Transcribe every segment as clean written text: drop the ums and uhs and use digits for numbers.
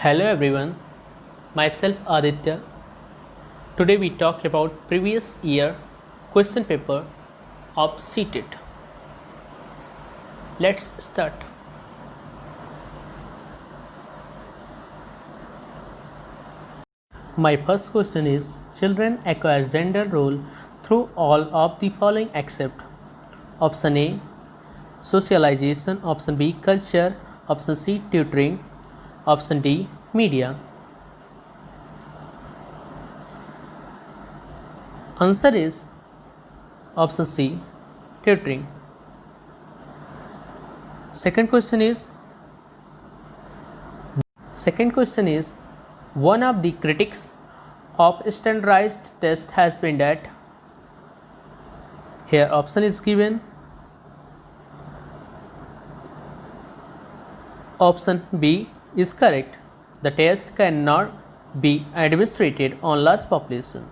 Hello everyone, myself Aditya. Today we talk about previous year question paper of CTET. Let's start. My first question is children acquire gender role through all of the following except option A socialization, option B culture, option C tutoring, option D media. Answer is option C tutoring. Second question is one of the critics of standardized test has been that here option is given. Option B is correct. The test cannot be administered on large population.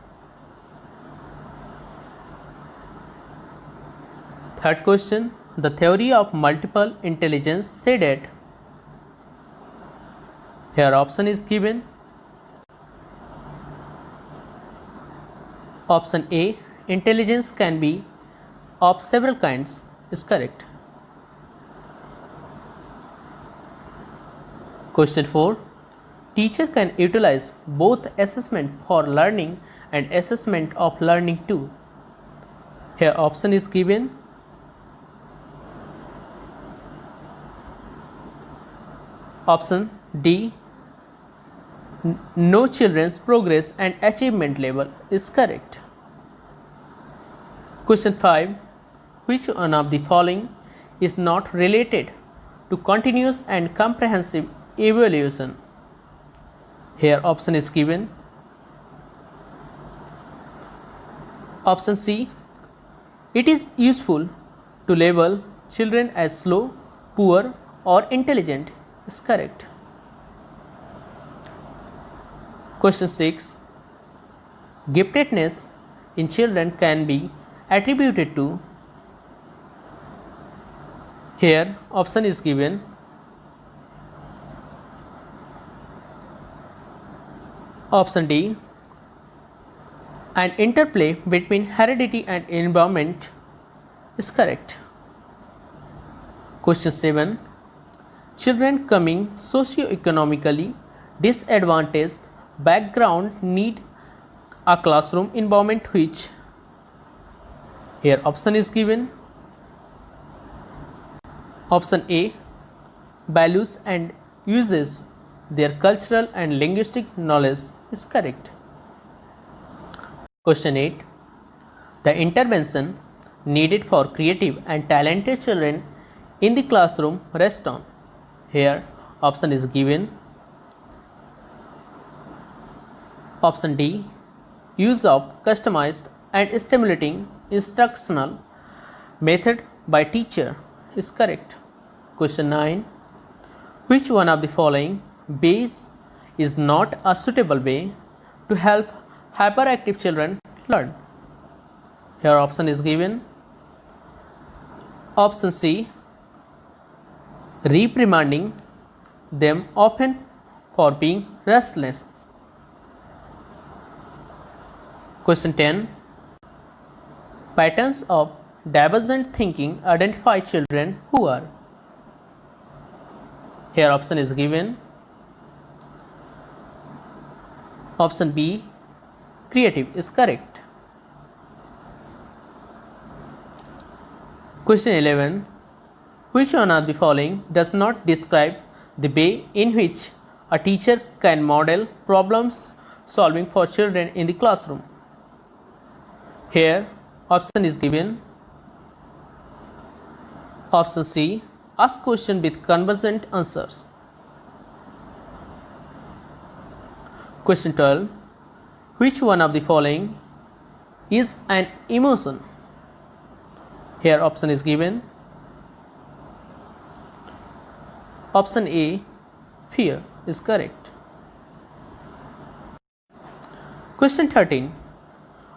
Third question, the theory of multiple intelligence said that here option is given. Option A, intelligence can be of several kinds is correct. Question 4, teacher can utilize both assessment for learning and assessment of learning too. Here option is given. Option D, no children's progress and achievement level is correct. Question 5, which one of the following is not related to continuous and comprehensive evaluation? Here option is given. Option C, it is useful to label children as slow, poor or intelligent is correct. Question 6, giftedness in children can be attributed to. Here option is given. Option D, an interplay between heredity and environment is correct. Question 7, children coming socio-economically disadvantaged background need a classroom environment which. Here option is given. Option A, values and uses their cultural and linguistic knowledge is correct. Question 8, the intervention needed for creative and talented children in the classroom rest on. Here option is given. Option D, use of customized and stimulating instructional method by teacher is correct. Question 9, which one of the following ways is not a suitable way to help hyperactive children learn? Here option is given. Option C, reprimanding them often for being restless. Question 10, patterns of divergent thinking identify children who are. Here option is given. Option B, creative is correct. Question 11, which one of the following does not describe the way in which a teacher can model problems solving for children in the classroom? Here option is given. Option C, ask question with convergent answers. Question 12, which one of the following is an emotion? Here option is given. Option A, fear is correct. Question 13,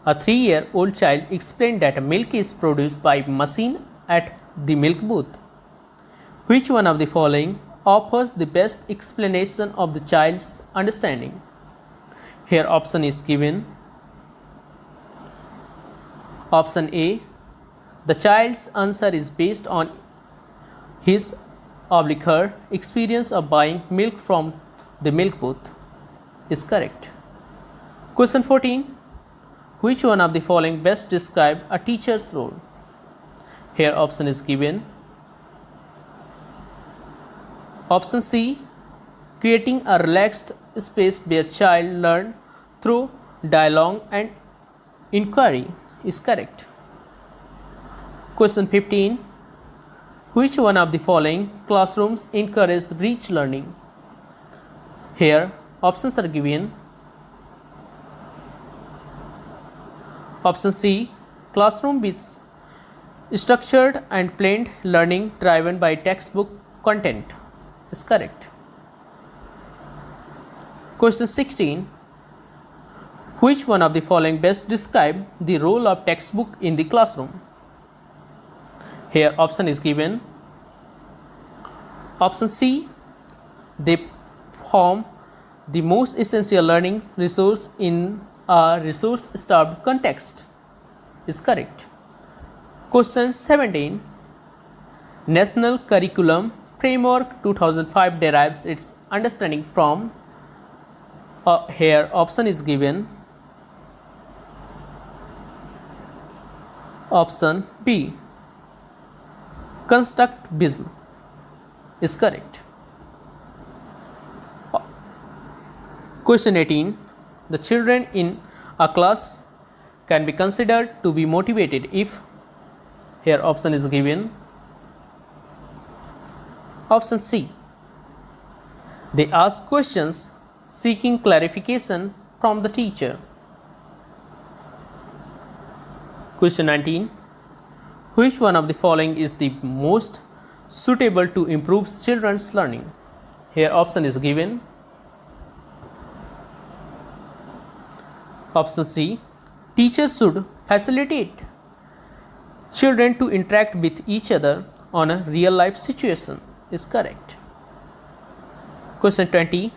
a 3-year-old child explained that milk is produced by machine at the milk booth. Which one of the following offers the best explanation of the child's understanding? Here option is given. Option A, the child's answer is based on his or her experience of buying milk from the milk booth, is correct. Question 14. Which one of the following best describe a teacher's role? Here option is given. Option C, creating a relaxed space where child learn through dialogue and inquiry, is correct. Question 15. Which one of the following classrooms encourage rich learning? Here options are given. Option C, classroom with structured and planned learning driven by textbook content, is correct. Question 16. Which one of the following best describe the role of textbook in the classroom? Here option is given. Option C, they form the most essential learning resource in a resource-starved context, is correct. Question 17. National Curriculum Framework 2005 derives its understanding from. Here option is given. Option B, constructivism, is correct. Question 18. The children in a class can be considered to be motivated if. Here option is given. Option C, they ask questions seeking clarification from the teacher. Question 19. Which one of the following is the most suitable to improve children's learning? Here option is given. Option C, teachers should facilitate children to interact with each other on a real life situation, is correct. Question 20.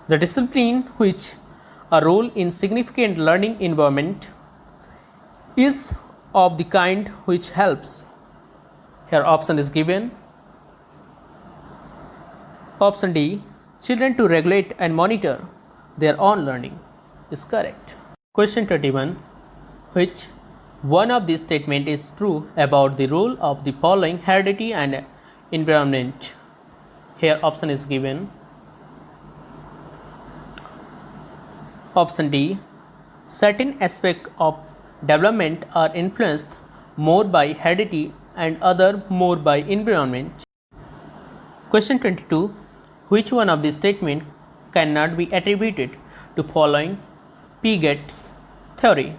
The discipline which a role in significant learning environment is of the kind which helps. Here option is given. Option D, children to regulate and monitor their own learning, is correct. Question 21. Which one of these statements is true about the role of the following heredity and environment? Here option is given. Option D, certain aspects of development are influenced more by heredity and other more by environment. Question 22. Which one of these statements cannot be attributed to following Piaget's theory?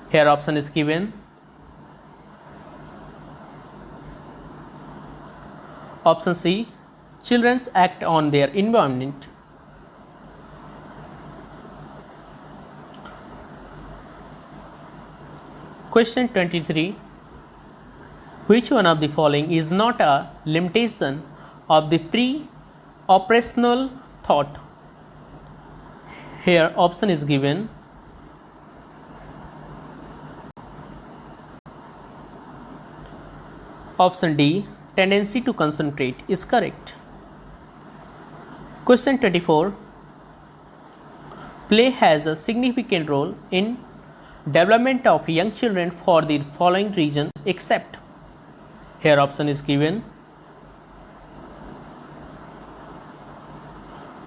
Here option is given. Option C, children act on their environment. Question 23. Which one of the following is not a limitation of the pre-operational thought? Here option is given. Option D, tendency to concentrate, is correct. Question 24. Play has a significant role in development of young children for the following reason except. Here option is given.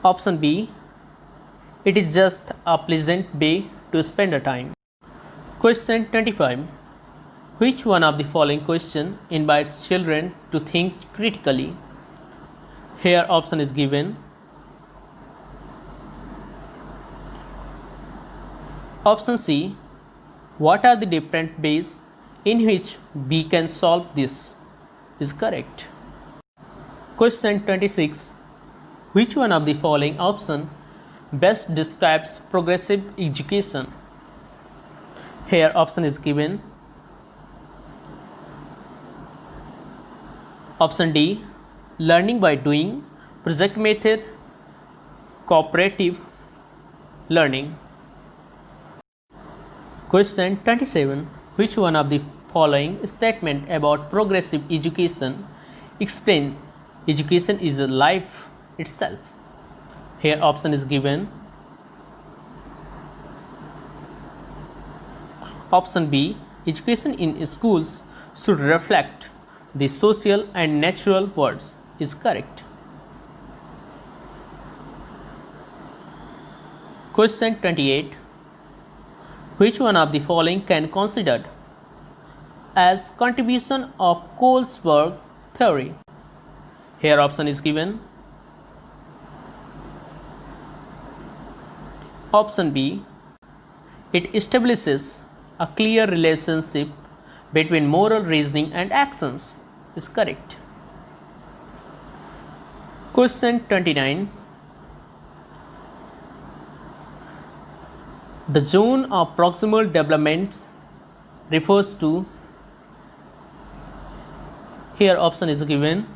Option B, it is just a pleasant way to spend a time. Question 25. Which one of the following question invites children to think critically? Here option is given. Option C, what are the different ways in which we can solve this, is correct. Question 26. Which one of the following option best describes progressive education? Here option is given. Option D, learning by doing, project method, cooperative learning. Question 27. Which one of the following statement about progressive education explain education is a life itself? Here option is given. Option B. Education in schools should reflect the social and natural worlds is correct. Question 28. Which one of the following can considered as contribution of Colesberg theory? Here option is given. Option B. It establishes a clear relationship between moral reasoning and actions is correct. Question 29. The zone of proximal developments refers to. Here option is given.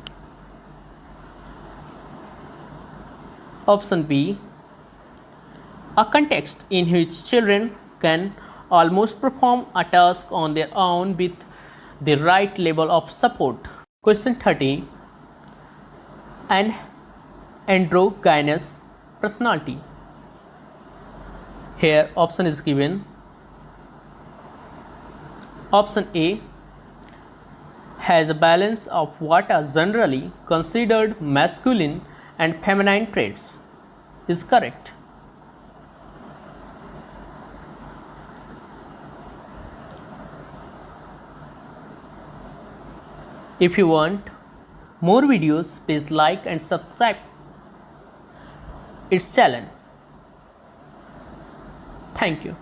Option B. A context in which children can almost perform a task on their own with the right level of support. Question 30. An androgynous personality. Here option is given. Option A. Has a balance of what are generally considered masculine and feminine traits is correct. If you want more videos, please like and subscribe its channel. Thank you.